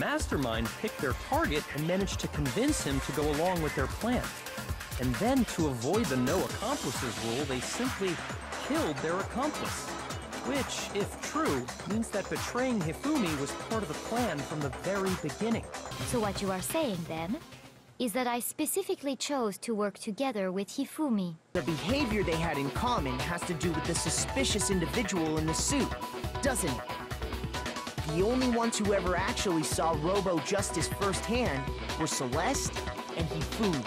mastermind picked their target and managed to convince him to go along with their plan. And then, to avoid the no accomplices rule, they simply killed their accomplice. Which, if true, means that betraying Hifumi was part of the plan from the very beginning. So what you are saying, then, is that I specifically chose to work together with Hifumi. The behavior they had in common has to do with the suspicious individual in the suit, doesn't it? The only ones who ever actually saw Robo-Justice firsthand were Celeste and Hifumi.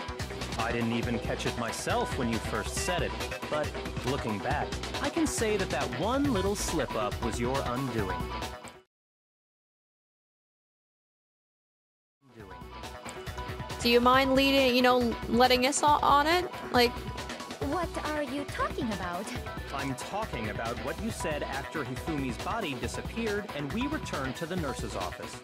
I didn't even catch it myself when you first said it, but looking back, I can say that that one little slip-up was your undoing. Do you mind letting us on it? Like... What are you talking about? I'm talking about what you said after Hifumi's body disappeared and we returned to the nurse's office.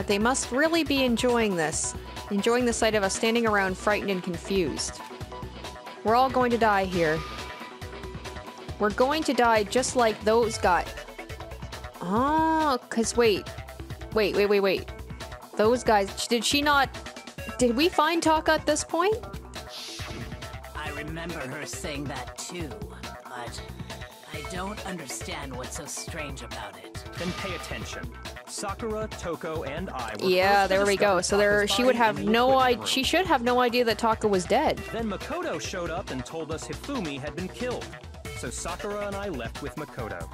They must really be enjoying this. Enjoying the sight of us standing around frightened and confused. We're all going to die here. We're going to die just like those guys. Oh, cause wait. Those guys, did we find Taka at this point? I remember her saying that too, but I don't understand what's so strange about it. Then pay attention. Sakura, Toko, and I were yeah, there we go. So she would have no idea. She should have no idea that Taka was dead. Then Makoto showed up and told us Hifumi had been killed. So Sakura and I left with Makoto.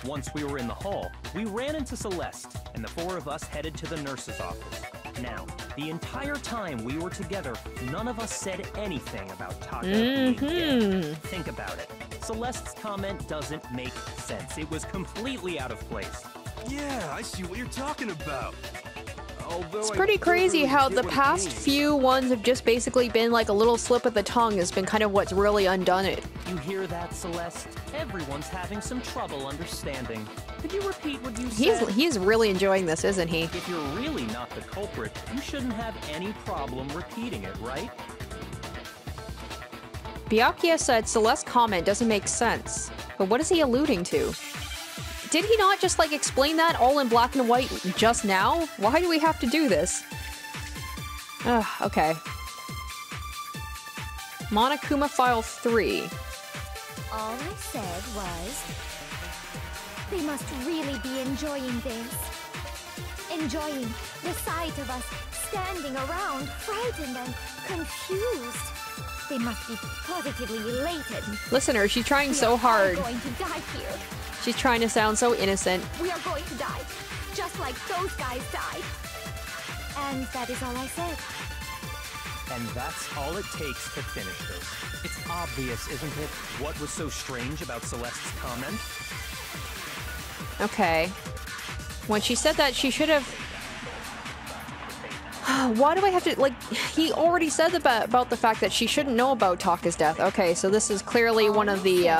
Once we were in the hall, we ran into Celeste, and the four of us headed to the nurse's office. Now, the entire time we were together, none of us said anything about Taka being dead. Think about it. Celeste's comment doesn't make sense. It was completely out of place. Yeah, I see what you're talking about. Although it's pretty crazy how the past few ones have just basically been like a little slip of the tongue has been kind of what's really undone it. You hear that, Celeste? Everyone's having some trouble understanding. Could you repeat what you said? He's really enjoying this, isn't he? If you're really not the culprit, you shouldn't have any problem repeating it, right? Byakuya said Celeste's comment doesn't make sense. But what is he alluding to? Did he not just like explain that all in black and white just now? Why do we have to do this? Ugh, okay. Monokuma File 3. All I said was... They must really be enjoying this. Enjoying the sight of us standing around, frightened and confused. They must be positively elated. Listener, she's trying so hard. We are going to die here. She's trying to sound so innocent. We are going to die, just like those guys died. And that is all I said. And that's all it takes to finish this. It's obvious, isn't it? What was so strange about Celeste's comment? Okay. When she said that, she should have... Why do I have to... Like, he already said about the fact that she shouldn't know about Taka's death. Okay, so this is clearly one of the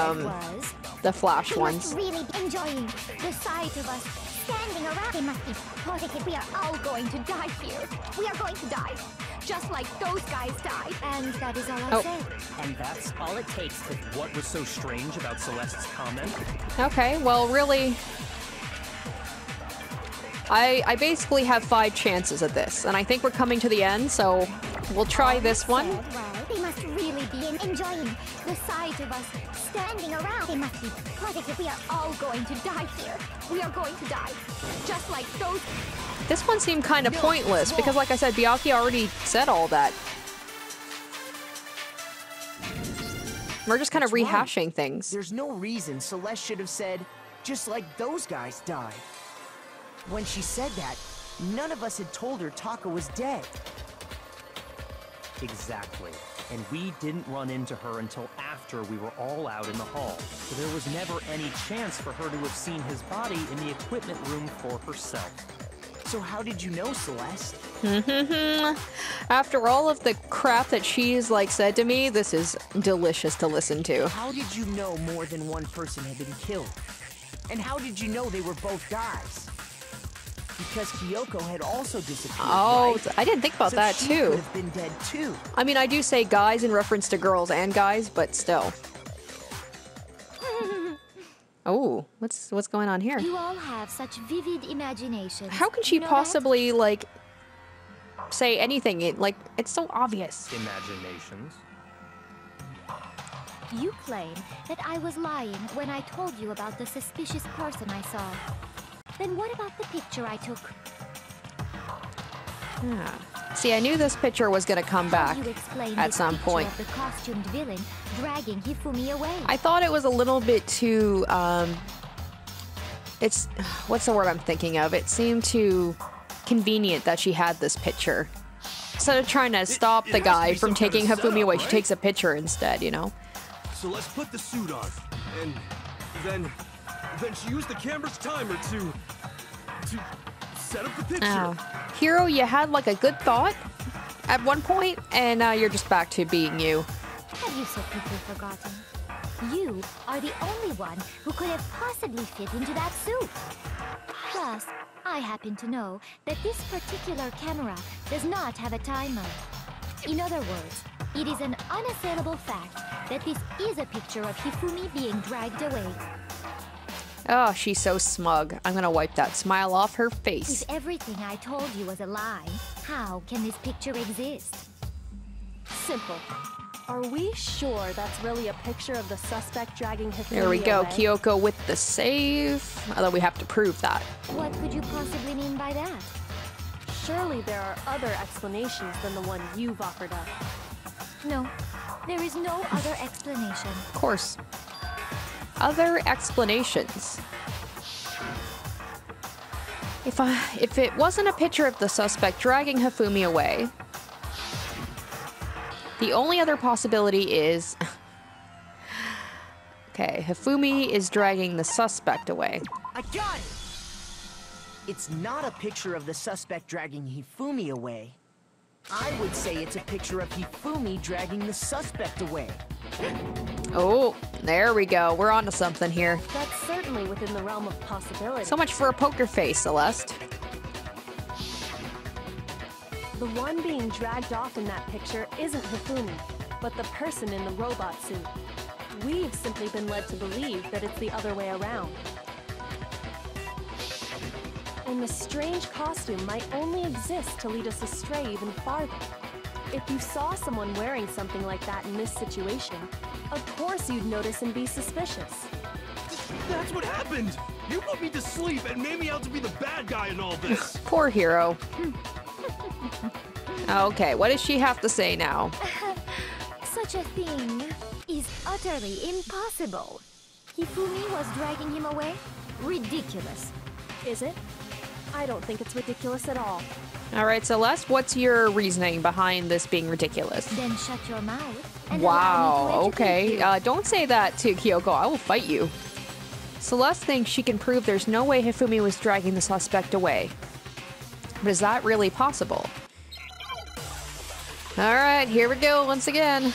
Flash ones. They must really be enjoying the sight of us standing around. They must be positive. We are all going to die here. We are going to die, just like those guys died. And that is all I said. And that's all it takes to... What was so strange about Celeste's comment? Okay, well, really... I basically have 5 chances at this, and I think we're coming to the end, so we'll try this one. Well, they must really be enjoying the sight of us standing around. They must be positive. We are all going to die here. We are going to die, just like those... This one seemed kind of pointless, because like I said, Byakuya already said all that. We're just kind of rehashing things. There's no reason Celeste should have said, just like those guys died. When she said that, none of us had told her Taka was dead. Exactly. And we didn't run into her until after we were all out in the hall. So there was never any chance for her to have seen his body in the equipment room for herself. So how did you know, Celeste? After all of the crap that she's like said to me, this is delicious to listen to. How did you know more than one person had been killed? And how did you know they were both guys? Because Kyoko had also disappeared. Oh, right? I didn't think about that she too. Could have been dead too. I mean, I do say guys in reference to girls and guys, but still. Oh, what's going on here? You all have such vivid imaginations. How can she You know possibly, like, say anything? It's so obvious. Imaginations. that? You claim that I was lying when I told you about the suspicious person I saw. Then what about the picture I took? See, I knew this picture was going to come back How do you explain at this some picture point. of the costumed villain dragging Hifumi away? I thought it was a little bit too, it's, what's the word I'm thinking of? It seemed too convenient that she had this picture. Instead of trying to stop the guy from taking Hifumi away, she takes a picture instead, you know? So let's put the suit on, and then she used the camera's timer to set up the picture. Oh. Hero, you had like a good thought at one point, and now you're just back to being you. Have you so quickly forgotten? You are the only one who could have possibly fit into that suit. Plus, I happen to know that this particular camera does not have a timer. In other words, it is an unassailable fact that this is a picture of Hifumi being dragged away. Oh, she's so smug. I'm gonna wipe that smile off her face. If everything I told you was a lie, how can this picture exist? Simple. Are we sure that's really a picture of the suspect dragging Hifumi There we go, away? Kyoko with the save. Although we have to prove that. What could you possibly mean by that? Surely there are other explanations than the one you've offered up. No, there is no other explanation. Of course. Other explanations. If it wasn't a picture of the suspect dragging Hifumi away, the only other possibility is... Okay, Hifumi is dragging the suspect away. I got it! It's not a picture of the suspect dragging Hifumi away. I would say it's a picture of Hifumi dragging the suspect away. Oh, there we go. We're on to something here. That's certainly within the realm of possibility. So much for a poker face, Celeste. The one being dragged off in that picture isn't Hifumi, but the person in the robot suit. We've simply been led to believe that it's the other way around. And the strange costume might only exist to lead us astray even farther. If you saw someone wearing something like that in this situation, of course you'd notice and be suspicious. That's what happened! You put me to sleep and made me out to be the bad guy in all this! Poor Hero. Okay, what does she have to say now? Such a thing is utterly impossible. Hifumi was dragging him away? Ridiculous. Is it? I don't think it's ridiculous at all. All right, Celeste, what's your reasoning behind this being ridiculous? Then shut your mouth and allow me Wow, to educate okay. you. Don't say that to Kyoko. I will fight you. Celeste thinks she can prove there's no way Hifumi was dragging the suspect away. But is that really possible? All right, here we go once again.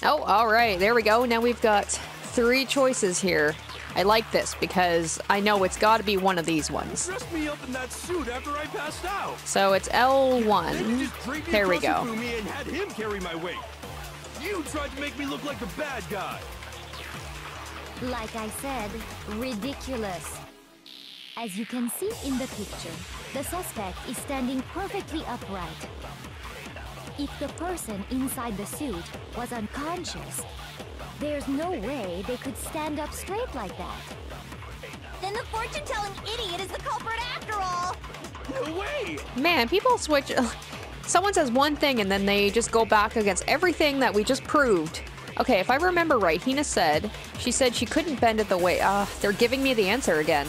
Oh, all right, there we go. Now we've got 3 choices here. I like this because I know it's got to be one of these ones. Dressed me up in that suit after I passed out. So it's Then you L1. just dragged me There we across go. Hifumi and had him carry my weight. You tried to make me look like the bad guy. Like I said, ridiculous. As you can see in the picture, the suspect is standing perfectly upright. If the person inside the suit was unconscious, there's no way they could stand up straight like that. Then the fortune-telling idiot is the culprit after all! No way! Man, people switch. Someone says one thing and then they just go back against everything that we just proved. Okay, if I remember right, Hina said, she couldn't bend it the way. They're giving me the answer again.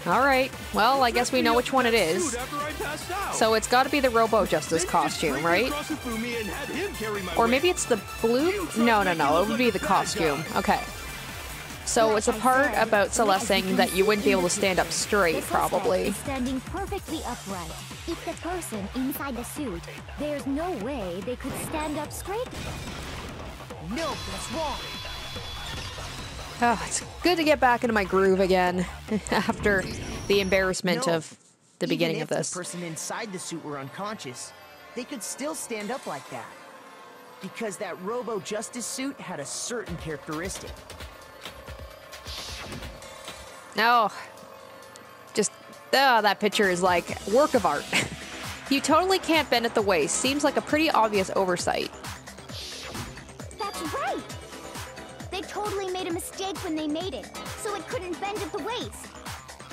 All right, well, I guess we know which one it is. So it's got to be the Robo Justice costume, right? Or maybe it's the blue? No, it would be the costume. Okay. So it's a part about Celeste saying that you wouldn't be able to stand up straight, probably. The suspect is standing perfectly upright. If the person inside the suit, there's no way they could stand up straight. No, that's wrong. Oh, it's good to get back into my groove again after the embarrassment No. of the beginning Even of if this. the person inside the suit were unconscious, they could still stand up like that. Because that Robo Justice suit had a certain characteristic. No. Just, that picture is like work of art. You totally can't bend at the waist. Seems like a pretty obvious oversight. That's right! They totally made a mistake when they made it, so it couldn't bend at the waist.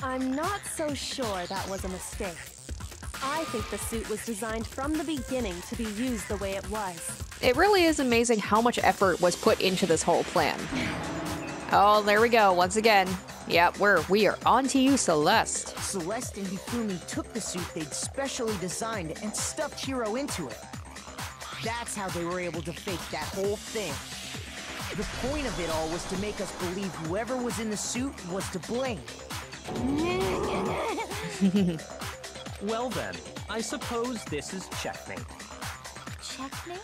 I'm not so sure that was a mistake. I think the suit was designed from the beginning to be used the way it was. It really is amazing how much effort was put into this whole plan. Oh, there we go, once again. Yep, we are on to you, Celeste. Celeste and Hifumi took the suit they'd specially designed and stuffed Hiro into it. That's how they were able to fake that whole thing. The point of it all was to make us believe whoever was in the suit was to blame. Well then, I suppose this is Checkmate. Checkmate?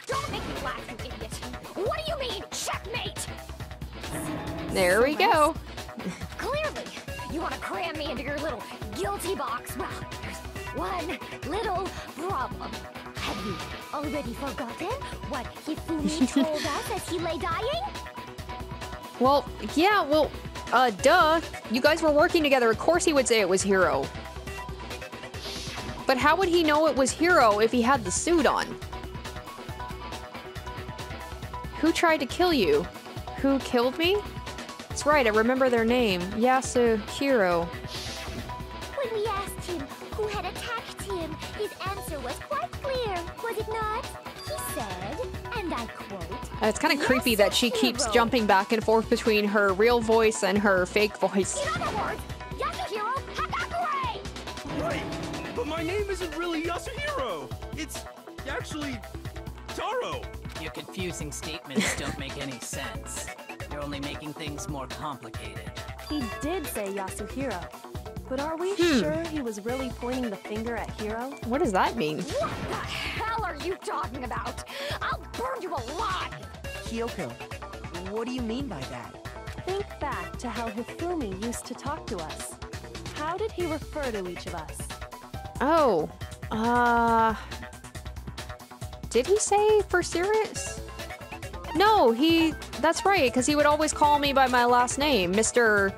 Don't make me laugh, you idiot! What do you mean, checkmate? There we go. Clearly, you want to cram me into your little guilty box. Well, there's one little problem. Have you already forgotten what Hifumi told us as he lay dying? Well, yeah, duh. You guys were working together. Of course he would say it was Hiro. But how would he know it was Hiro if he had the suit on? Who tried to kill you? Who killed me? That's right, I remember their name. Yasuhiro. When we asked him who had attacked him, his answer was quite clear, was it not? He said, and I quote, It's kind of creepy that she keeps jumping back and forth between her real voice and her fake voice. In other words, Yasuhiro Hagakure! Right, but my name isn't really Yasuhiro. It's actually Taro. Your confusing statements don't make any sense. You're only making things more complicated. He did say Yasuhiro, but are we sure he was really pointing the finger at Hiro? What does that mean? What the hell are you talking about? I'll burn you alive! Kyoko, what do you mean by that? Think back to how Hifumi used to talk to us. How did he refer to each of us? Oh, did he say for serious? No, that's right, because he would always call me by my last name, Mr.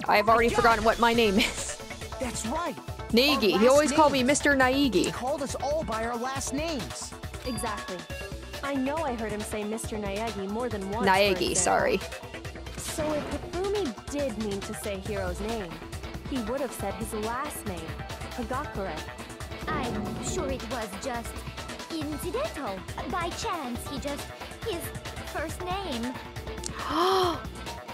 I've already forgotten what my name is. That's right. Naegi. He always called me Mr. Naegi. He called us all by our last names. Exactly. I know I heard him say Mr. Naegi more than once. Naegi, sorry. So if Hifumi did mean to say Hiro's name, he would have said his last name, Hagakure. I'm sure it was just incidental. By chance, his first name.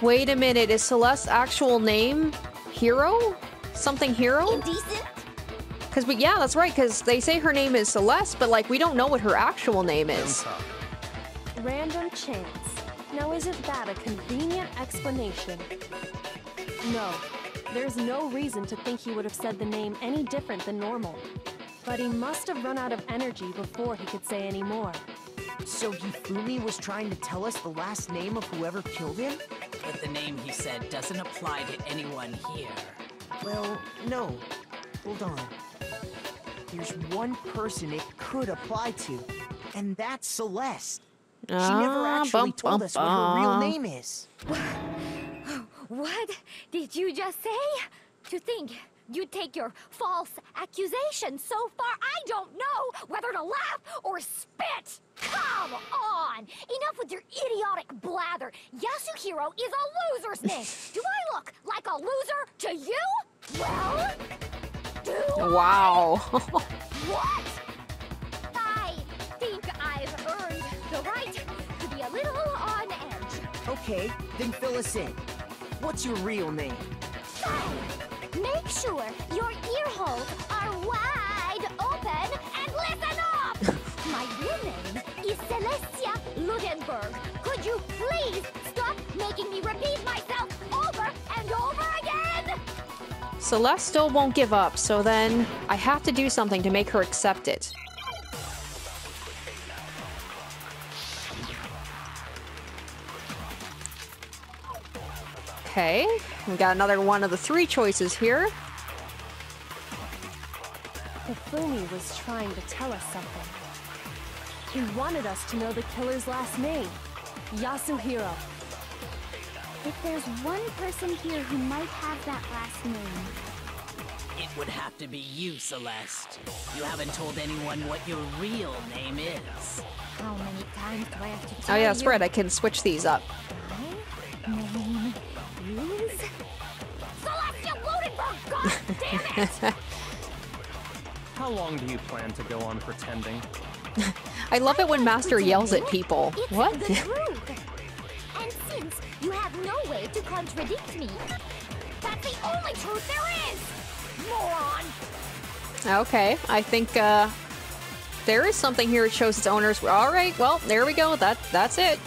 Wait a minute, is Celeste's actual name Hiro? Something Hiro? Indecent? Because yeah, that's right, because they say her name is Celeste, but like we don't know what her actual name is. Random chance. Now isn't that a convenient explanation? No, there's no reason to think he would have said the name any different than normal. But he must have run out of energy before he could say any more. So Hifumi was trying to tell us the last name of whoever killed him? But the name he said doesn't apply to anyone here. Well, no. Hold on. There's one person it could apply to, and that's Celeste. She never actually told us what her real name is. What did you just say? To think you'd take your false accusation so far, I don't know whether to laugh or spit! Come on! Enough with your idiotic blather! Yasuhiro is a loser's name! Do I look like a loser to you? Well, do Wow. What? I think I've earned the right to be a little on edge. Okay, then fill us in. What's your real name? Fine. Make sure your ear holes are wide open and listen up! My real name is Celestia Ludenberg. Could you please stop making me repeat myself over and over again? Celeste still won't give up, so then I have to do something to make her accept it. Okay, we got another one of the 3 choices here. Hifumi was trying to tell us something. He wanted us to know the killer's last name, Yasuhiro. If there's one person here who might have that last name. It would have to be you, Celeste. You haven't told anyone what your real name is. How many times do I have to Oh tell yeah, you? that's right, I can switch these up. My name is... Celestia Lodenberg, god damn it! How long do you plan to go on pretending? I love it when Master yells at people. It's What? the truth. And since you have no way to contradict me, That's the only truth there is! Moron! Okay, I think there is something here that shows its owners. All right, well, there we go. That's it.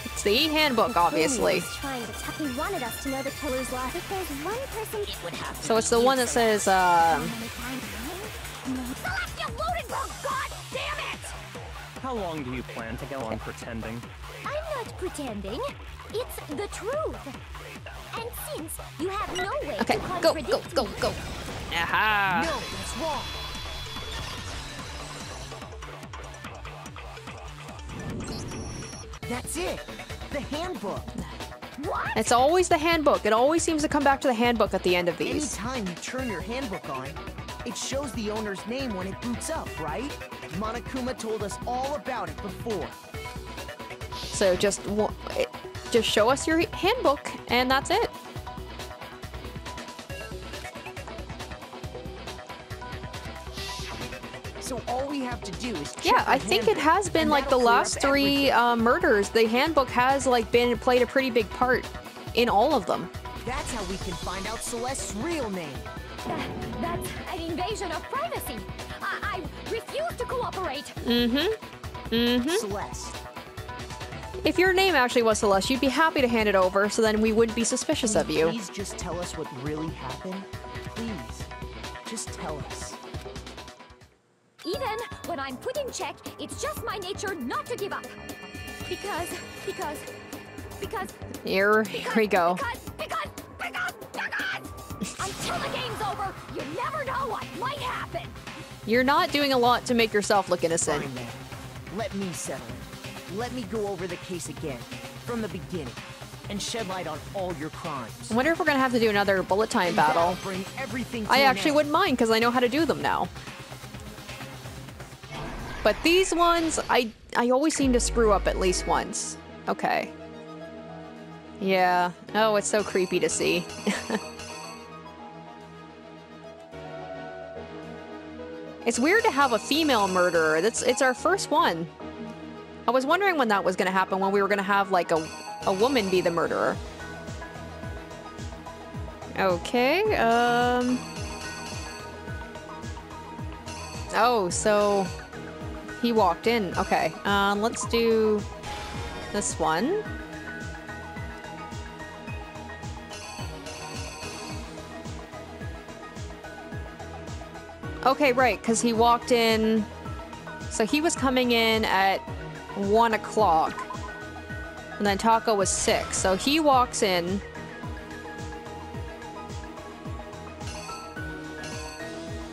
It's the handbook, obviously. Hifumi was trying to tell... He wanted us to know the killer's last... If there's one person... It would have to So be it's the you, one that says, How many times... Celestia Lodenberg, god damn it! How long do you plan to go on pretending? I'm not pretending. It's the truth. And since you have no way okay, to go, contradict go, me, go, go. Aha! No, that's wrong. That's it. The handbook. what? It's always the handbook. It always seems to come back to the handbook at the end of these. Anytime you turn your handbook on, it shows the owner's name when it boots up, right? Monokuma told us all about it before. So just show us your handbook, and that's it. So all we have to do is check Yeah, the I think it handbook, has been and like the that'll clear last up 3 everything. murders. The handbook has like played a pretty big part in all of them. That's how we can find out Celeste's real name. That's an invasion of privacy! I refuse to cooperate! Celeste. If your name actually was Celeste, you'd be happy to hand it over, so then we wouldn't be suspicious of you. Please just tell us what really happened. Please, just tell us. Even when I'm put in check, it's just my nature not to give up. Because... Here we go. Because... Until the game's over, you never know what might happen! You're not doing a lot to make yourself look innocent. Fine then. Let me settle it. Let me go over the case again, from the beginning, and shed light on all your crimes. I wonder if we're gonna have to do another bullet time battle. That'll bring everything to I an actually end. wouldn't mind, because I know how to do them now. But these ones, I always seem to screw up at least once. Okay. Yeah. Oh, it's so creepy to see. It's weird to have a female murderer. It's our first one. I was wondering when that was going to happen, when we were going to have like a woman be the murderer. Okay, oh, so he walked in. Okay, let's do this one. Okay, right, because he walked in... So he was coming in at 1 o'clock. And then Taco was 6. So he walks in...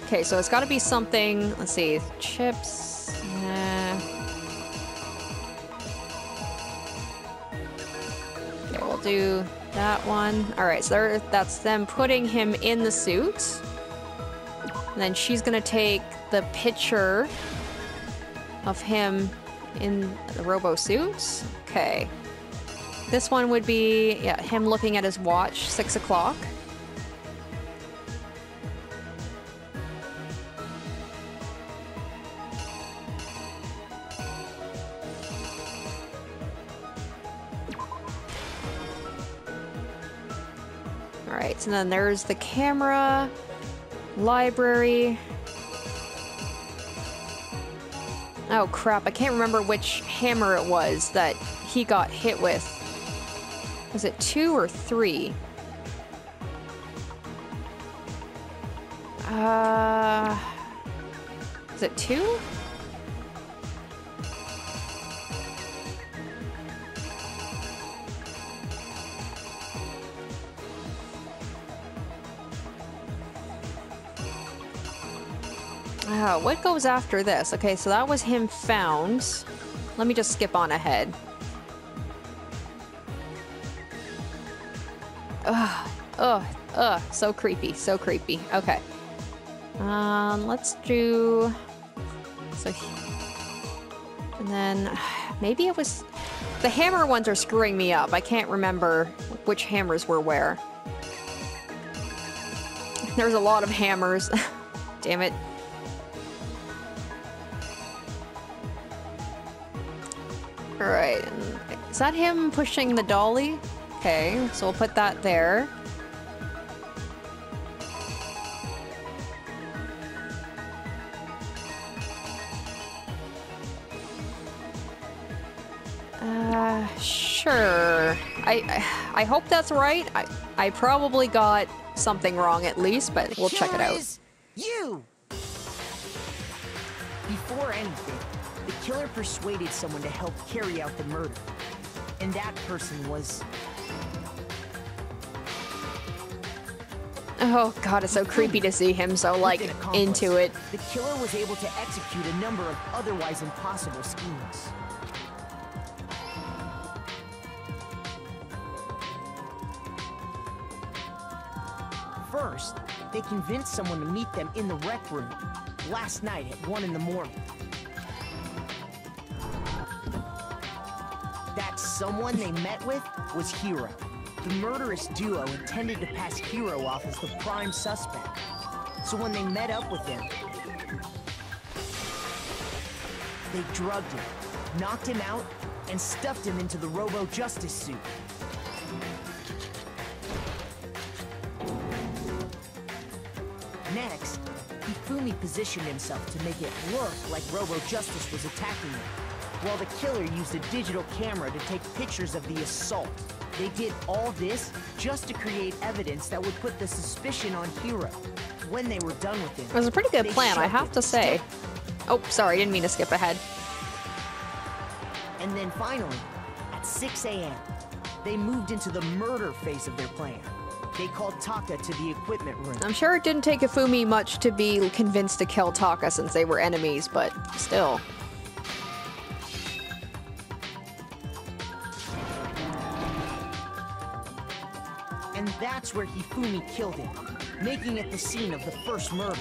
Okay, so it's got to be something... Let's see. Chips... Okay, we'll do that one. Alright, so that's them putting him in the suit. And then she's gonna take the picture of him in the robo suit. Okay. This one would be, yeah, him looking at his watch, 6 o'clock. Alright, so then there's the camera. Library. Oh crap, I can't remember which hammer it was that he got hit with. Was it 2 or 3? Is it 2? What goes after this? Okay, so that was him found. Let me just skip on ahead. So creepy, so creepy. Okay. Let's do... So... And then... Maybe it was... The hammer ones are screwing me up. I can't remember which hammers were where. There's a lot of hammers. Damn it. Alright. Is that him pushing the dolly? Okay, so we'll put that there. Sure. I hope that's right. I probably got something wrong at least, but we'll check it out. You! Before anything, the killer persuaded someone to help carry out the murder. And that person was... Oh god, it's so creepy to see him so, like, into it. The killer was able to execute a number of otherwise impossible schemes. First, they convinced someone to meet them in the rec room last night at 1 in the morning. That someone they met with was Hiro. The murderous duo intended to pass Hiro off as the prime suspect. So when they met up with him, they drugged him, knocked him out, and stuffed him into the Robo-Justice suit. Next, Hifumi positioned himself to make it look like Robo-Justice was attacking him, while the killer used a digital camera to take pictures of the assault. They did all this just to create evidence that would put the suspicion on Hiro. When they were done with him, it was a pretty good plan, I have to say. Oh, sorry, didn't mean to skip ahead. And then finally, at 6 a.m., they moved into the murder phase of their plan. They called Taka to the equipment room. I'm sure it didn't take Hifumi much to be convinced to kill Taka since they were enemies, but still. And that's where Hifumi killed him, making it the scene of the first murder.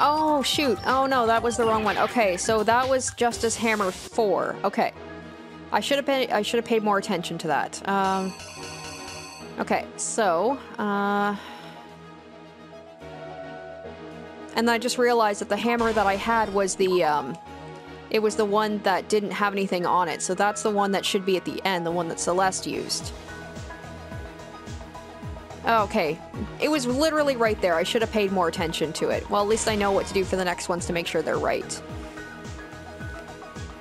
Oh, shoot. Oh, no, that was the wrong one. Okay, so that was Justice Hammer 4. Okay. I should have paid more attention to that. Okay, so, and I just realized that the hammer that I had was the, it was the one that didn't have anything on it, so that's the one that should be at the end, the one that Celeste used. Okay, it was literally right there. I should have paid more attention to it. Well, at least I know what to do for the next ones to make sure they're right.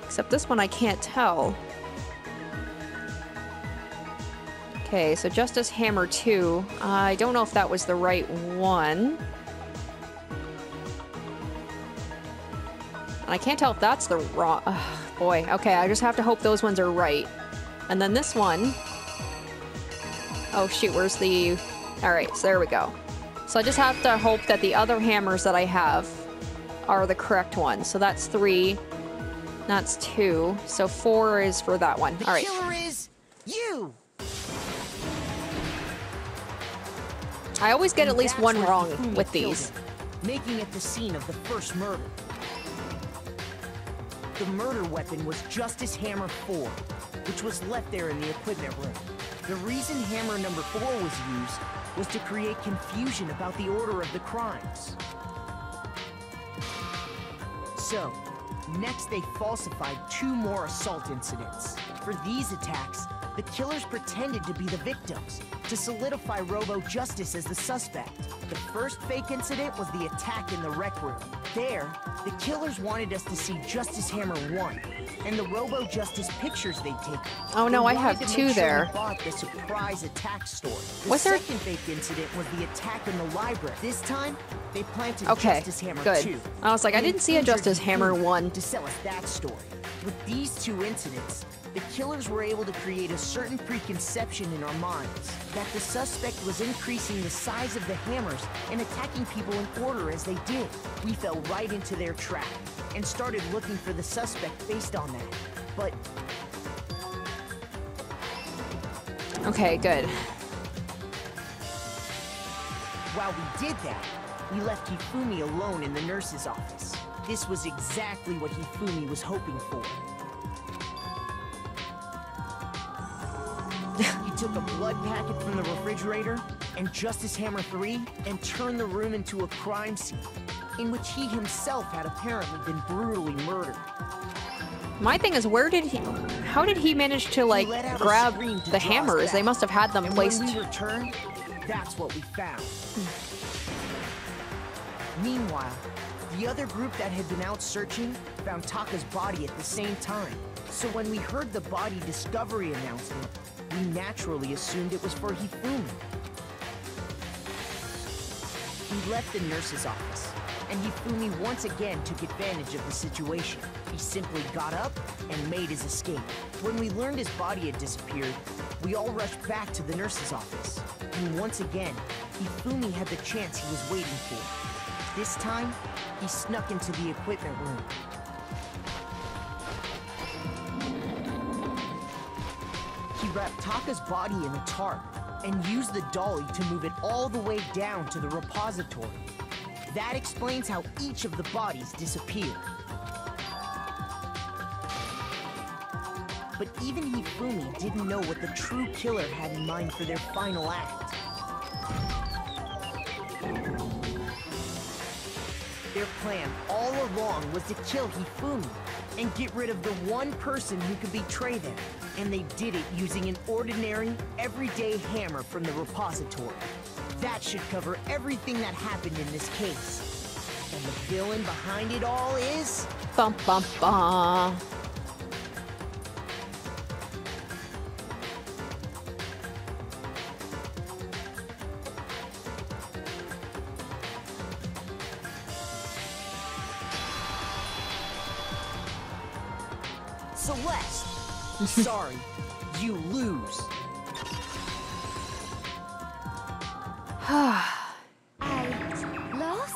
Except this one I can't tell. Okay, so Justice Hammer 2. I don't know if that was the right one. And I can't tell if that's the wrong... boy, okay, I just have to hope those ones are right. And then this one... Oh shoot, where's the... Alright, so there we go. So I just have to hope that the other hammers that I have are the correct ones. So that's 3. That's 2. So 4 is for that one. Alright. The killer is you! I always get at least one wrong with these. Making it the scene of the first murder. The murder weapon was Justice Hammer 4, which was left there in the equipment room. The reason Hammer number 4 was used was to create confusion about the order of the crimes. So, next they falsified 2 more assault incidents. For these attacks, the killers pretended to be the victims, to solidify Robo-Justice as the suspect. The first fake incident was the attack in the rec room. There, the killers wanted us to see Justice Hammer 1, and the Robo-Justice pictures they'd taken. Oh no, I have 2 there. We bought the surprise attack story. The Was there... second fake incident was the attack in the library. This time, they planted okay, Justice Hammer good. 2. I was like, I didn't see a Justice Hammer 1. To sell us that story. With these 2 incidents, the killers were able to create a certain preconception in our minds that the suspect was increasing the size of the hammers and attacking people in order as they did. We fell right into their trap and started looking for the suspect based on that. But... Okay, good. while we did that, we left Hifumi alone in the nurse's office. This was exactly what Hifumi was hoping for. He took a blood packet from the refrigerator and Justice Hammer 3 and turned the room into a crime scene in which he himself had apparently been brutally murdered. My thing is, how did he manage to, like, grab the hammers? They must have had them placed. When we returned, that's what we found. Meanwhile, the other group that had been out searching found Taka's body at the same time. So when we heard the body discovery announcement, we naturally assumed it was for Hifumi. We left the nurse's office, and Hifumi once again took advantage of the situation. He simply got up and made his escape. When we learned his body had disappeared, we all rushed back to the nurse's office. And once again, Hifumi had the chance he was waiting for. This time, he snuck into the equipment room. He wrapped Taka's body in a tarp and used the dolly to move it all the way down to the repository. That explains how each of the bodies disappeared. But even Hifumi didn't know what the true killer had in mind for their final act. Their plan all along was to kill Hifumi and get rid of the one person who could betray them. And they did it using an ordinary, everyday hammer from the repository. That should cover everything that happened in this case. And the villain behind it all is... Bum bum bum. Celeste! Sorry, you lose.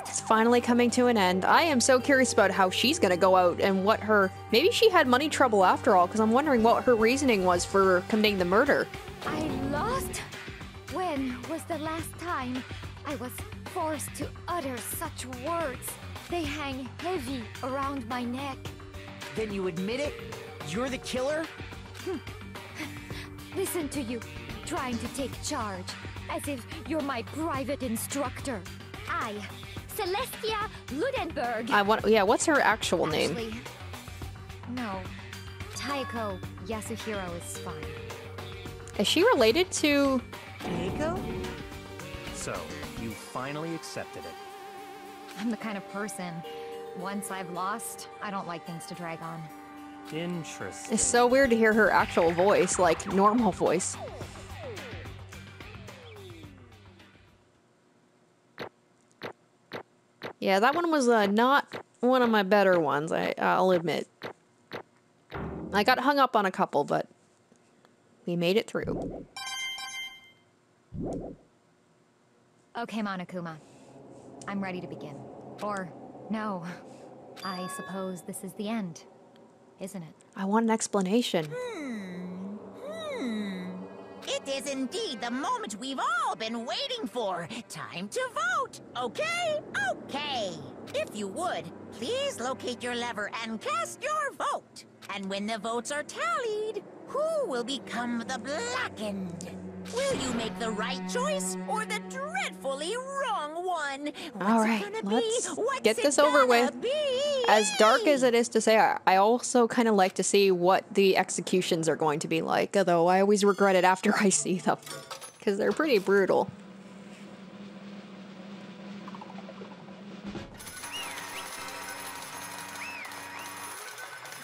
It's finally coming to an end. I am so curious about how she's gonna go out and what her... Maybe she had money trouble after all, because I'm wondering what her reasoning was for committing the murder. I lost? When was the last time I was forced to utter such words? They hang heavy around my neck. Then you admit it? You're the killer? Listen to you, trying to take charge, as if you're my private instructor. I, Celestia Ludenberg. Yeah, what's her actual name? Actually, no. Taiko Yasuhiro is fine. Is she related to... Taiko? So, you finally accepted it. I'm the kind of person, once I've lost, I don't like things to drag on. Interesting. It's so weird to hear her actual voice, like normal voice. Yeah, that one was not one of my better ones, I'll admit. I got hung up on a couple, but we made it through. Okay, Monokuma. I'm ready to begin. Or, no. I suppose this is the end, isn't it? I want an explanation. It is indeed the moment we've all been waiting for. Time to vote. Okay? Okay. If you would, please locate your lever and cast your vote. And when the votes are tallied, who will become the blackened? Will you make the right choice or the dreadfully wrong one? All right, let's get this over with. As dark as it is to say, I also kind of like to see what the executions are going to be like, although I always regret it after I see them, because they're pretty brutal.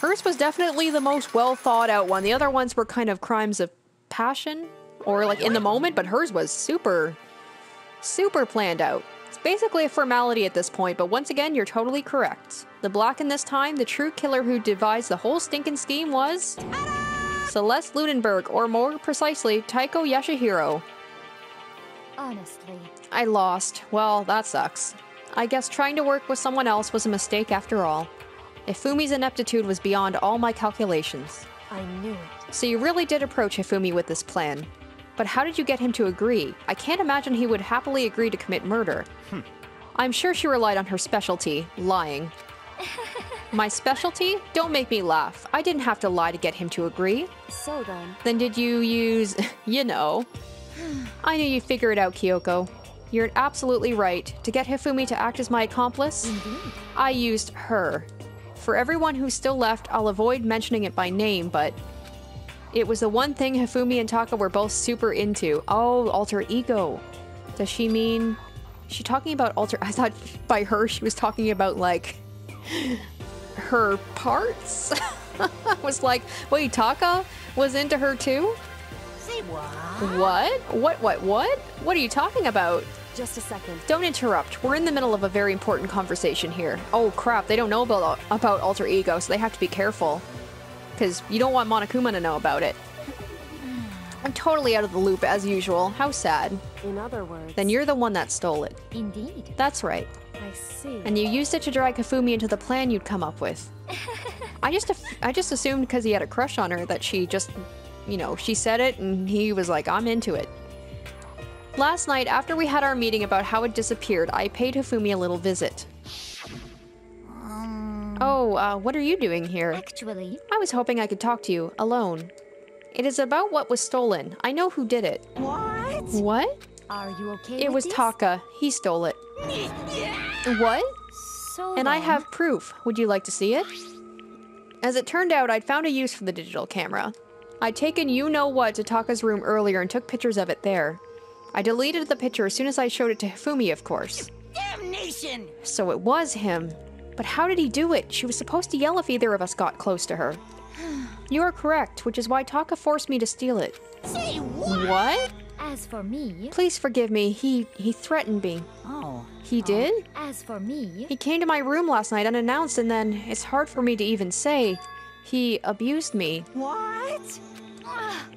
Hers was definitely the most well thought out one. The other ones were kind of crimes of passion, or like in the moment, but hers was super planned out. It's basically a formality at this point, but once again, you're totally correct. The Blackened this time, the true killer who devised the whole stinking scheme was... Celeste Lunenberg, or more precisely, Taiko Yashihiro. Honestly. I lost. Well, that sucks. I guess trying to work with someone else was a mistake after all. Hifumi's ineptitude was beyond all my calculations. I knew it. So you really did approach Hifumi with this plan. But how did you get him to agree? I can't imagine he would happily agree to commit murder. I'm sure she relied on her specialty, lying. My specialty? Don't make me laugh. I didn't have to lie to get him to agree. So then... Then did you use... you know. I knew you'd figure it out, Kyoko. You're absolutely right. To get Hifumi to act as my accomplice, I used her. For everyone who's still left, I'll avoid mentioning it by name, but... it was the one thing Hifumi and Taka were both super into. Oh, alter ego. Does she mean... is she talking about alter... I thought by her she was talking about, like... her parts? I was like, wait, Taka was into her too? Say what? What? What are you talking about? Just a second. Don't interrupt. We're in the middle of a very important conversation here. Oh crap, they don't know about alter ego, so they have to be careful. Because you don't want Monokuma to know about it. I'm totally out of the loop as usual. How sad. In other words... Then you're the one that stole it. Indeed. That's right. I see. And you used it to drag Hifumi into the plan you'd come up with. I just assumed because he had a crush on her that she just, you know, she said it and he was like, I'm into it. Last night, after we had our meeting about how it disappeared, I paid Hifumi a little visit. What are you doing here? Actually... I was hoping I could talk to you, alone. It is about what was stolen. I know who did it. What? What? Are you okay It with was this? Taka. He stole it. What? So And I then- have proof. Would you like to see it? As it turned out, I'd found a use for the digital camera. I'd taken you-know-what to Taka's room earlier and took pictures of it there. I deleted the picture as soon as I showed it to Hifumi, of course. Damnation! So it was him. But how did he do it? She was supposed to yell if either of us got close to her. You are correct, which is why Taka forced me to steal it. Say what? What? As for me... Please forgive me. He threatened me. Oh. He did? As for me... He came to my room last night unannounced, and then it's hard for me to even say. He abused me. What?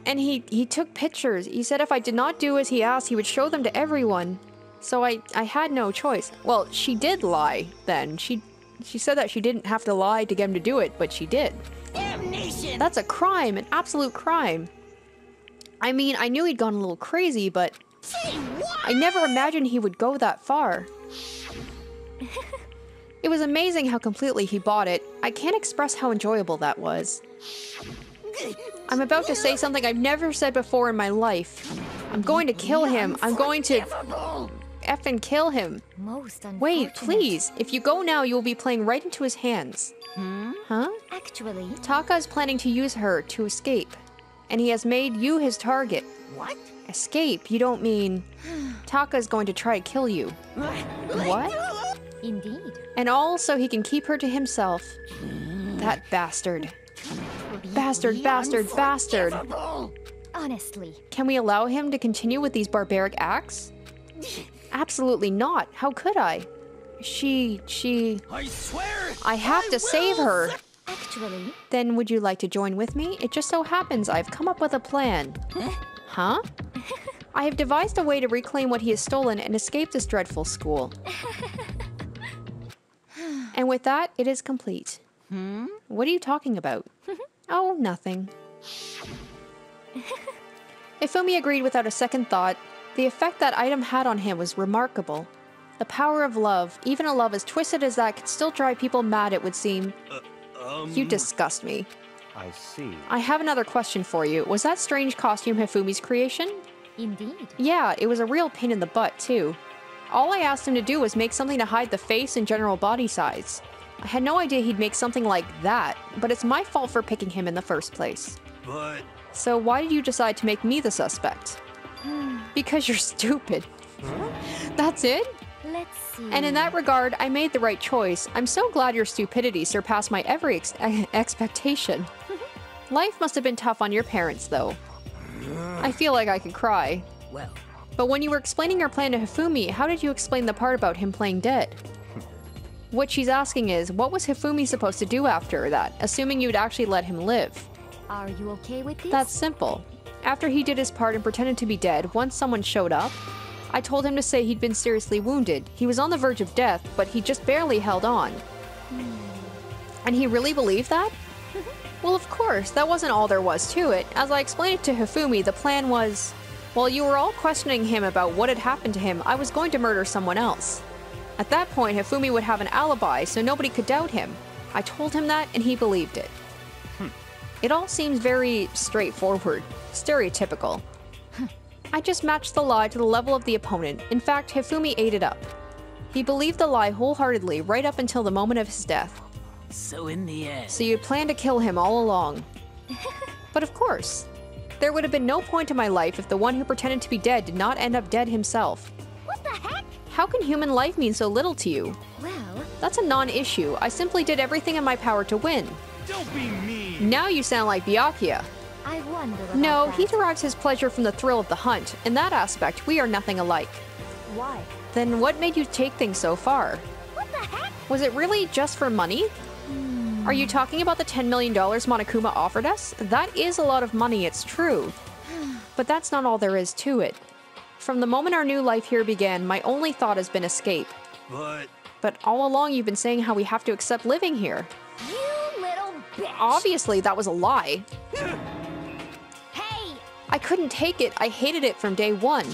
And he took pictures. He said if I did not do as he asked, he would show them to everyone. So I had no choice. Well, she did lie then. She said that she didn't have to lie to get him to do it, but she did. Damnation! That's a crime, an absolute crime. I mean, I knew he'd gone a little crazy, but Say what? I never imagined he would go that far. It was amazing how completely he bought it. I can't express how enjoyable that was. I'm about to say something I've never said before in my life. I'm going to kill him. I'm going to effing kill him. Most unfortunate. Wait, please. If you go now, you will be playing right into his hands. Huh? Actually... Taka is planning to use her to escape. And he has made you his target. What? Escape? You don't mean... Taka is going to try to kill you. What? Indeed. And all so he can keep her to himself. That bastard. Bastard, bastard, bastard. Honestly. Can we allow him to continue with these barbaric acts? Absolutely not. How could I? She... I swear! I have to save her. Actually... Then would you like to join with me? It just so happens I've come up with a plan. Huh? I have devised a way to reclaim what he has stolen and escape this dreadful school. And with that, it is complete. What are you talking about? Oh, nothing. Hifumi agreed without a second thought. The effect that item had on him was remarkable. The power of love, even a love as twisted as that, could still drive people mad, it would seem. You disgust me. I see. I have another question for you. Was that strange costume Hifumi's creation? Indeed. Yeah, it was a real pain in the butt, too. All I asked him to do was make something to hide the face and general body size. I had no idea he'd make something like that, but it's my fault for picking him in the first place. But... So why did you decide to make me the suspect? Because you're stupid. That's it? Let's see... And in that regard, I made the right choice. I'm so glad your stupidity surpassed my every expectation. Life must have been tough on your parents, though. I feel like I could cry. Well, But when you were explaining your plan to Hifumi, how did you explain the part about him playing dead? What she's asking is, what was Hifumi supposed to do after that, assuming you'd actually let him live? Are you okay with this? That's simple. After he did his part and pretended to be dead, once someone showed up, I told him to say he'd been seriously wounded. He was on the verge of death, but he just barely held on. And he really believed that? Well, of course, that wasn't all there was to it. As I explained it to Hifumi, the plan was, while you were all questioning him about what had happened to him, I was going to murder someone else. At that point, Hifumi would have an alibi, so nobody could doubt him. I told him that, and he believed it. It all seems very straightforward, stereotypical. I just matched the lie to the level of the opponent. In fact, Hifumi ate it up. He believed the lie wholeheartedly right up until the moment of his death. So in the end... So you'd planned to kill him all along. But of course, there would have been no point to my life if the one who pretended to be dead did not end up dead himself. What the heck? How can human life mean so little to you? Well... That's a non-issue. I simply did everything in my power to win. Don't be mean! Now you sound like Byakuya. I wonder about No, that. he derives his pleasure from the thrill of the hunt. In that aspect, we are nothing alike. Why? Then what made you take things so far? What the heck? Was it really just for money? Are you talking about the $10 million Monokuma offered us? That is a lot of money, it's true. But that's not all there is to it. From the moment our new life here began, my only thought has been escape. But all along you've been saying how we have to accept living here. You little bitch! Obviously that was a lie. Hey! I couldn't take it. I hated it from day one.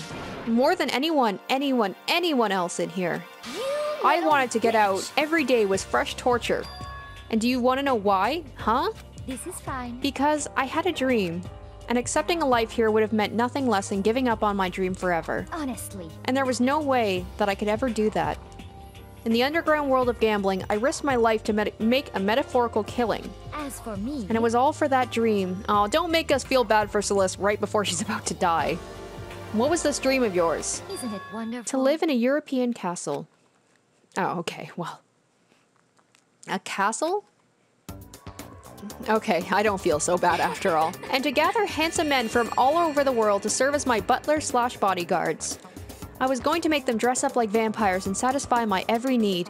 More than anyone else in here. I wanted to get out. Every day was fresh torture. And do you want to know why? Huh? This is fine. Because I had a dream. And accepting a life here would have meant nothing less than giving up on my dream forever. Honestly. And there was no way that I could ever do that. In the underground world of gambling, I risked my life to make a metaphorical killing. As for me... And it was all for that dream. Oh, don't make us feel bad for Celeste right before she's about to die. What was this dream of yours? Isn't it wonderful? To live in a European castle. Oh, okay, well. A castle? Okay, I don't feel so bad after all. And to gather handsome men from all over the world to serve as my butler/bodyguards. I was going to make them dress up like vampires and satisfy my every need.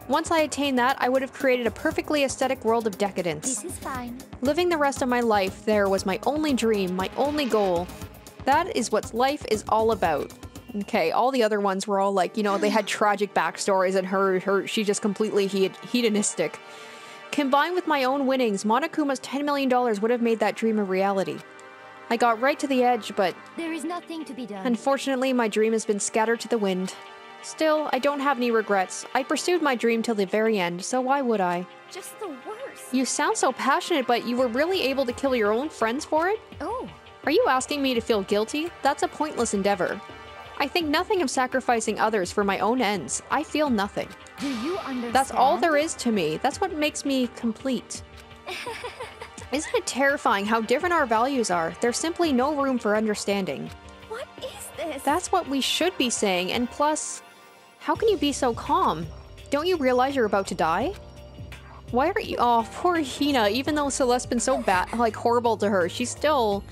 Once I attained that, I would have created a perfectly aesthetic world of decadence. This is fine. Living the rest of my life there was my only dream, my only goal. That is what life is all about. Okay, all the other ones were all like, you know, they had tragic backstories and she just completely hedonistic. Combined with my own winnings, Monokuma's $10 million would have made that dream a reality. I got right to the edge, but... There is nothing to be done. Unfortunately, my dream has been scattered to the wind. Still, I don't have any regrets. I pursued my dream till the very end, so why would I? Just the worst. You sound so passionate, but you were really able to kill your own friends for it? Oh. Are you asking me to feel guilty? That's a pointless endeavor. I think nothing of sacrificing others for my own ends. I feel nothing. Do you understand? That's all there is to me. That's what makes me complete. Isn't it terrifying how different our values are? There's simply no room for understanding. What is this? That's what we should be saying, and plus, how can you be so calm? Don't you realize you're about to die? Why aren't you— oh, poor Hina, even though Celeste's been so bad, like horrible to her, she's still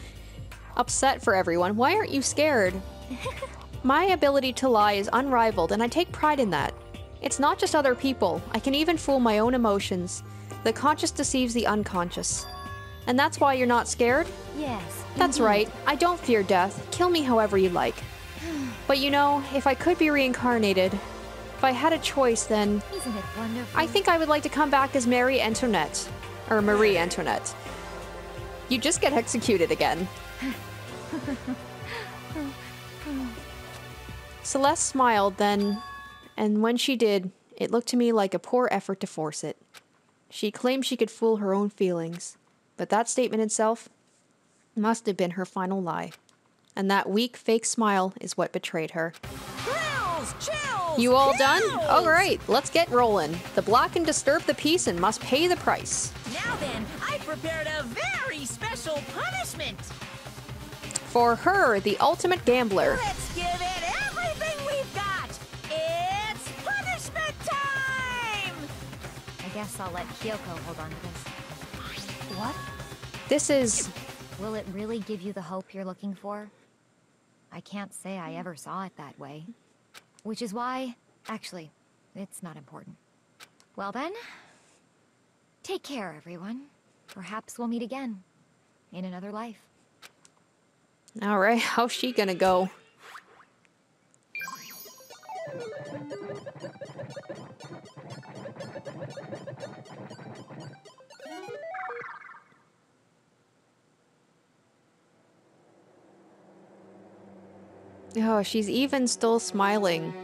upset for everyone. Why aren't you scared? My ability to lie is unrivaled, and I take pride in that. It's not just other people. I can even fool my own emotions. The conscious deceives the unconscious. And that's why you're not scared? Yes. That's indeed. right. I don't fear death. Kill me however you like. But you know, if I could be reincarnated, if I had a choice, then Isn't it wonderful? I think I would like to come back as Marie Antoinette. Or Marie Antoinette. You just get executed again. Celeste smiled then, and when she did, it looked to me like a poor effort to force it. She claimed she could fool her own feelings, but that statement itself must have been her final lie. And that weak, fake smile is what betrayed her. Thrills, chills, You all done? kills! All right, let's get rolling. The block can disturb the peace and must pay the price. Now then, I prepared a very special punishment. For her, the ultimate gambler. Let's give it everything we've got. It's punishment time! I guess I'll let Kyoko hold on to this. What? This is... Will it really give you the hope you're looking for? I can't say I ever saw it that way. Which is why... Actually, it's not important. Well then... Take care, everyone. Perhaps we'll meet again. in another life. Alright, how's she gonna go? Oh, she's even still smiling.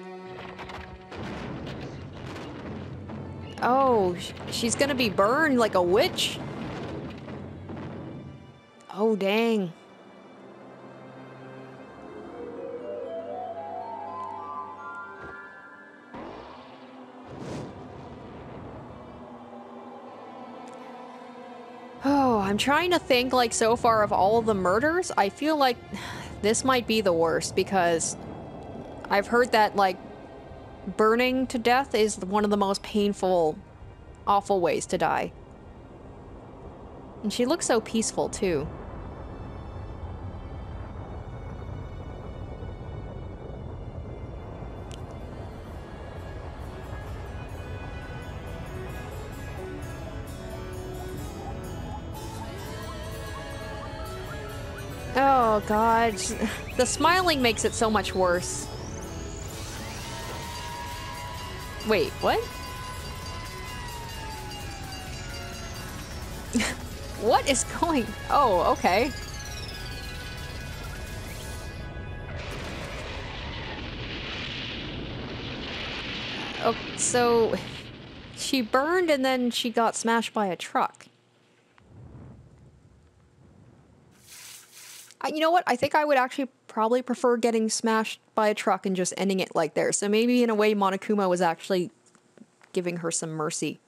Oh, she's gonna be burned like a witch? Oh, dang. Oh, I'm trying to think, like, so far of all of the murders, I feel like this might be the worst, because I've heard that, like, burning to death is one of the most painful, awful ways to die. And she looks so peaceful, too. Oh, God. The smiling makes it so much worse. Wait, what? What is going... Oh, okay. Oh, so... She burned and then she got smashed by a truck. You know what? I think I would actually probably prefer getting smashed by a truck and just ending it like there. So maybe in a way Monokuma was actually giving her some mercy.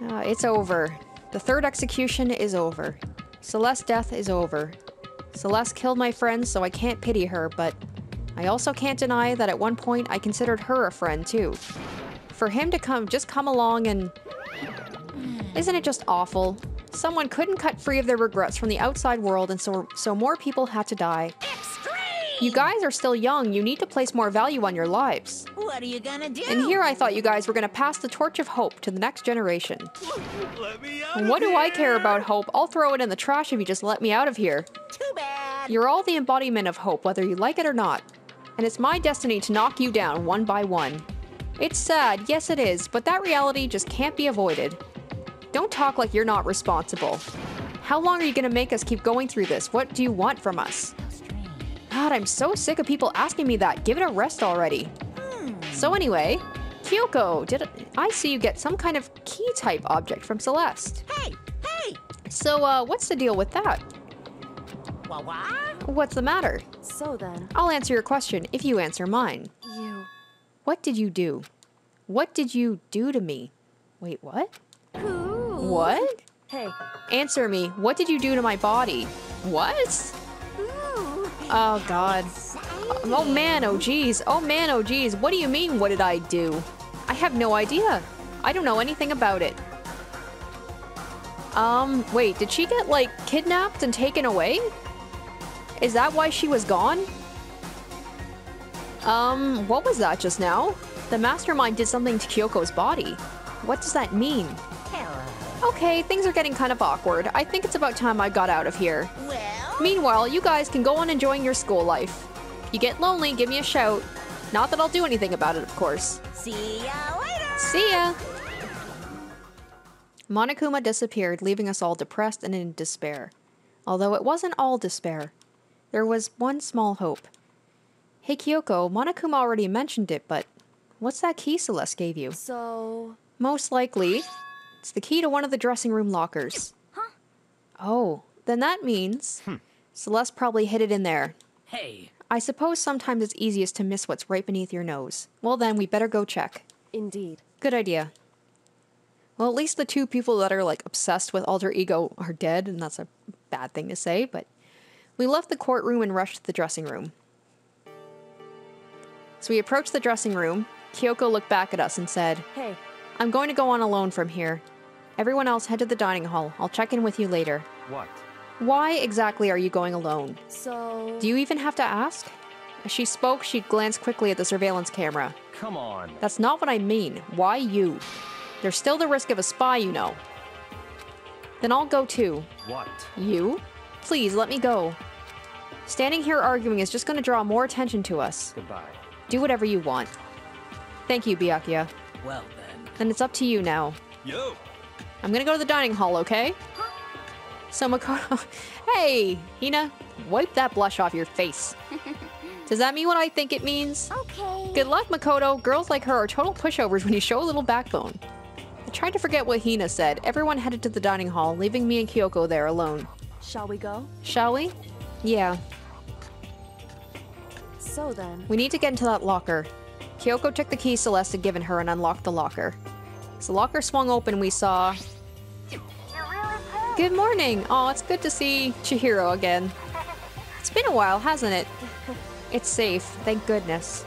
It's over. The third execution is over. Celeste's death is over. Celeste killed my friend, so I can't pity her, but I also can't deny that at one point I considered her a friend too. For him to come along and... Isn't it just awful? Someone couldn't cut free of their regrets from the outside world, and so more people had to die. Extreme! You guys are still young. You need to place more value on your lives. What are you gonna do? And here I thought you guys were gonna pass the torch of hope to the next generation. Let me out What do I care about hope? I'll throw it in the trash if you just let me out of here. Too bad. You're all the embodiment of hope, whether you like it or not. And it's my destiny to knock you down one by one. It's sad, yes it is, but that reality just can't be avoided. Don't talk like you're not responsible. How long are you gonna make us keep going through this? What do you want from us? God, I'm so sick of people asking me that. Give it a rest already. So anyway, Kyoko, I see you get some kind of key-type object from Celeste. Hey! So, what's the deal with that? What? What's the matter? So then, I'll answer your question if you answer mine. you... What did you do? What did you do to me? Wait, what? What? Hey, Answer me. What did you do to my body? What? Oh, God. Oh, man, oh, geez. Oh, man, oh, geez. What do you mean, what did I do? I have no idea. I don't know anything about it. Wait, did she get, like, kidnapped and taken away? Is that why she was gone? What was that just now? The mastermind did something to Kyoko's body. What does that mean? Okay, things are getting kind of awkward. I think it's about time I got out of here. Well? Meanwhile, you guys can go on enjoying your school life. If you get lonely, give me a shout. Not that I'll do anything about it, of course. See ya later! See ya! Monokuma disappeared, leaving us all depressed and in despair. Although it wasn't all despair. There was one small hope. Hey Kyoko, Monokuma already mentioned it, but what's that key Celeste gave you? so... Most likely, it's the key to one of the dressing room lockers. Huh? Oh, then that means Celeste probably hid it in there. Hey, I suppose sometimes it's easiest to miss what's right beneath your nose. Well then, we better go check. Indeed. Good idea. Well, at least the two people that are, like, obsessed with alter ego are dead, and that's a bad thing to say, but we left the courtroom and rushed to the dressing room. So we approached the dressing room. Kyoko looked back at us and said, Hey, I'm going to go on alone from here. Everyone else head to the dining hall. I'll check in with you later. What? Why exactly are you going alone? so... Do you even have to ask? As she spoke, she glanced quickly at the surveillance camera. Come on. That's not what I mean. Why you? There's still the risk of a spy, you know. Then I'll go too. What? You? Please, let me go. Standing here arguing is just going to draw more attention to us. Goodbye. Do whatever you want. Thank you, Byakuya. Well then. Then it's up to you now. Yo! I'm gonna go to the dining hall, okay? So Makoto... Hey, Hina, wipe that blush off your face. Does that mean what I think it means? Okay. Good luck, Makoto. Girls like her are total pushovers when you show a little backbone. I tried to forget what Hina said. Everyone headed to the dining hall, leaving me and Kyoko there alone. Shall we go? Shall we? Yeah. So then. We need to get into that locker. Kyoko took the key Celeste had given her and unlocked the locker. As the locker swung open, we saw... Good morning! Oh, it's good to see Chihiro again. It's been a while, hasn't it? It's safe, thank goodness.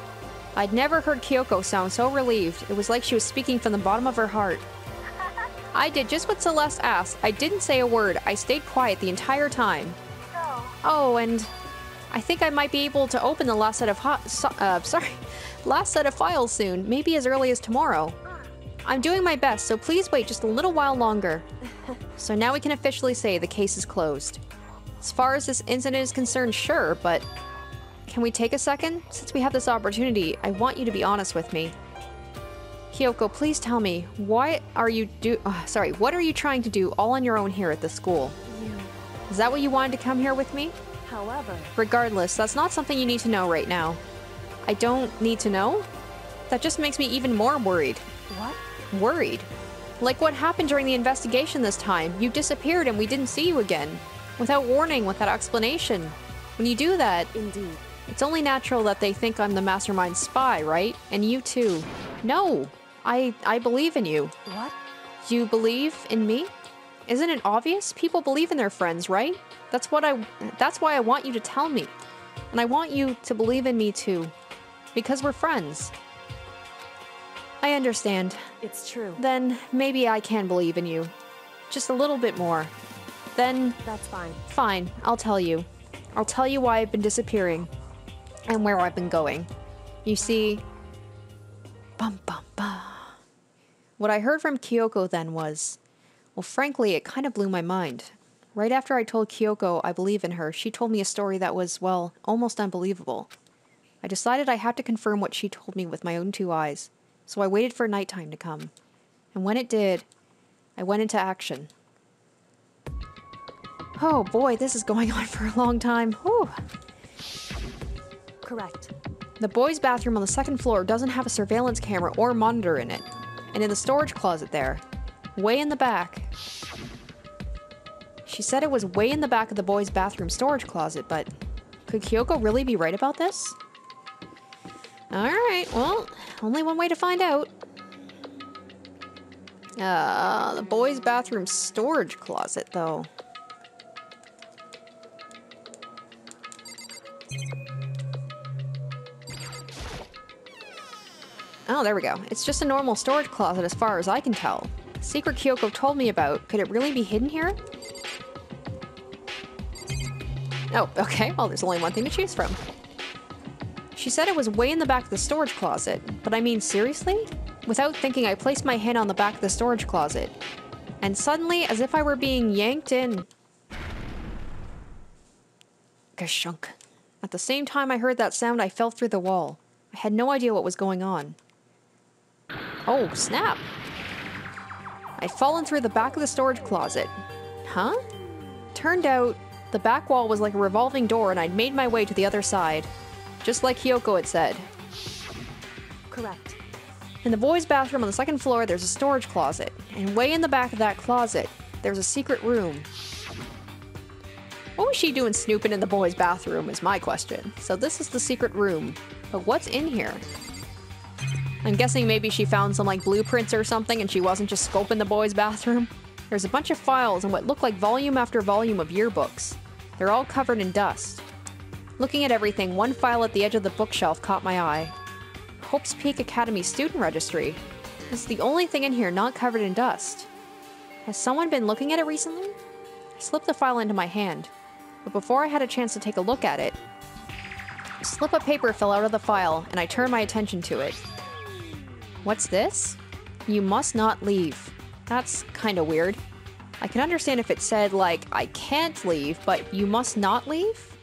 I'd never heard Kyoko sound so relieved. It was like she was speaking from the bottom of her heart. I did just what Celeste asked. I didn't say a word. I stayed quiet the entire time. Oh, and I think I might be able to open the last set of last set of files soon, maybe as early as tomorrow. I'm doing my best, so please wait just a little while longer. So now we can officially say the case is closed. As far as this incident is concerned, sure, but can we take a second? Since we have this opportunity, I want you to be honest with me. Kyoko, please tell me, what are you trying to do all on your own here at the school? Is that what you wanted to come here with me? However... Regardless, that's not something you need to know right now. I don't need to know? That just makes me even more worried. What? Worried? Like what happened during the investigation this time. You disappeared and we didn't see you again. Without warning, without explanation. When you do that... Indeed. It's only natural that they think I'm the mastermind spy, right? And you too. No! I believe in you. What? You believe in me? Isn't it obvious? People believe in their friends, right? That's why I want you to tell me. And I want you to believe in me too. Because we're friends. I understand. It's true. Then maybe I can believe in you. Just a little bit more. Then... That's fine. Fine, I'll tell you. I'll tell you why I've been disappearing. And where I've been going. You see... Bum bum bum. What I heard from Kyoko then was... Well, frankly, it kind of blew my mind. Right after I told Kyoko I believe in her, she told me a story that was, well, almost unbelievable. I decided I had to confirm what she told me with my own two eyes. So I waited for nighttime to come. And when it did, I went into action. Oh boy, this is going on for a long time. Whew. Correct. The boys' bathroom on the second floor doesn't have a surveillance camera or monitor in it. And in the storage closet there, way in the back. She said it was way in the back of the boys' bathroom storage closet, but could Kyoko really be right about this? Alright, well, only one way to find out. The boys' bathroom storage closet, though. Oh, there we go. It's just a normal storage closet as far as I can tell. The secret Kyoko told me about, could it really be hidden here? Oh, okay, well there's only one thing to choose from. She said it was way in the back of the storage closet, but I mean seriously? Without thinking, I placed my hand on the back of the storage closet. And suddenly, as if I were being yanked in... Gashunk. At the same time I heard that sound, I fell through the wall. I had no idea what was going on. Oh, snap! I'd fallen through the back of the storage closet. Huh? Turned out, the back wall was like a revolving door and I'd made my way to the other side. Just like Kyoko had said. Correct. In the boys' bathroom on the second floor, there's a storage closet. And way in the back of that closet, there's a secret room. What was she doing snooping in the boys' bathroom is my question. So this is the secret room. But what's in here? I'm guessing maybe she found some like blueprints or something and she wasn't just scoping the boys' bathroom. There's a bunch of files and what look like volume after volume of yearbooks. They're all covered in dust. Looking at everything, one file at the edge of the bookshelf caught my eye. Hope's Peak Academy student registry. It's the only thing in here not covered in dust. Has someone been looking at it recently? I slipped the file into my hand, but before I had a chance to take a look at it, a slip of paper fell out of the file and I turned my attention to it. What's this? You must not leave. That's kind of weird. I can understand if it said, like, I can't leave, but you must not leave?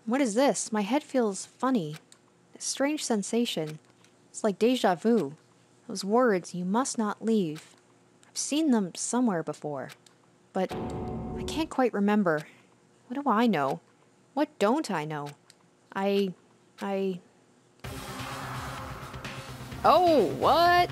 What is this? My head feels funny. A strange sensation. It's like deja vu. Those words, you must not leave. I've seen them somewhere before. But I can't quite remember. What do I know? What don't I know? Oh, what?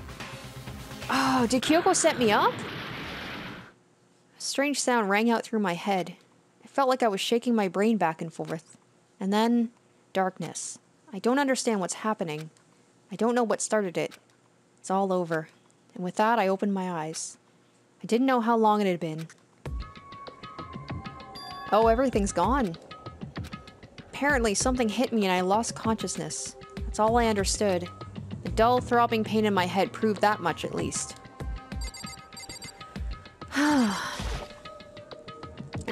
Oh, did Kyoko set me up? A strange sound rang out through my head. It felt like I was shaking my brain back and forth. And then, darkness. I don't understand what's happening. I don't know what started it. It's all over. And with that, I opened my eyes. I didn't know how long it had been. Oh, everything's gone. Apparently, something hit me and I lost consciousness. That's all I understood. The dull, throbbing pain in my head proved that much, at least. An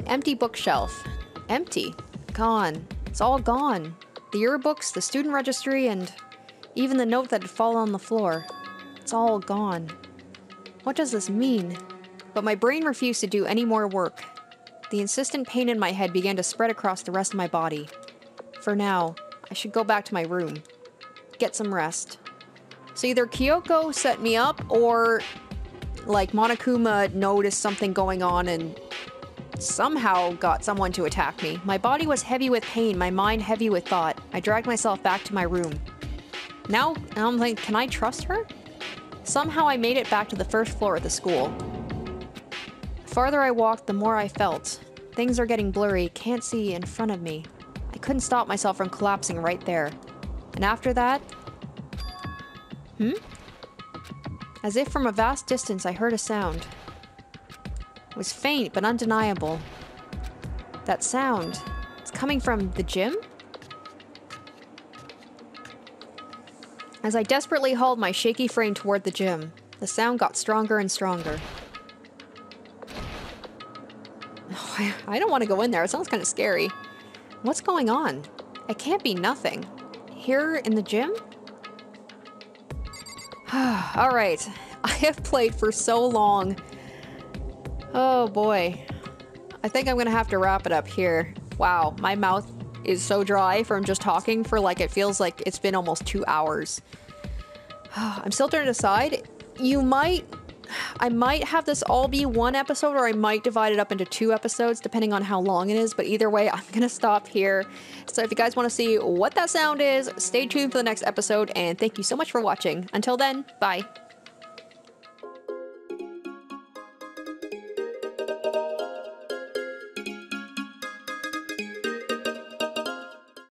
empty bookshelf. Empty. Gone. It's all gone. The yearbooks, the student registry, and even the note that had fallen on the floor. It's all gone. What does this mean? But my brain refused to do any more work. The insistent pain in my head began to spread across the rest of my body. For now, I should go back to my room. Get some rest. So either Kyoko set me up, or like Monokuma noticed something going on and somehow got someone to attack me. My body was heavy with pain, my mind heavy with thought. I dragged myself back to my room. Now I'm like, can I trust her? Somehow I made it back to the first floor of the school. The farther I walked, the more I felt. Things are getting blurry, can't see in front of me. I couldn't stop myself from collapsing right there. And after that... As if from a vast distance, I heard a sound. It was faint, but undeniable. That sound, it's coming from the gym? As I desperately hauled my shaky frame toward the gym, the sound got stronger and stronger. Oh, I don't want to go in there. It sounds kind of scary. What's going on? It can't be nothing. Here in the gym? Alright. I have played for so long. Oh boy. I think I'm gonna have to wrap it up here. Wow, my mouth is so dry from just talking for like, it feels like it's been almost 2 hours. I'm still trying to decide. I might have this all be one episode, or I might divide it up into 2 episodes depending on how long it is, but either way, I'm gonna stop here. So if you guys want to see what that sound is, stay tuned for the next episode, and thank you so much for watching. Until then, bye.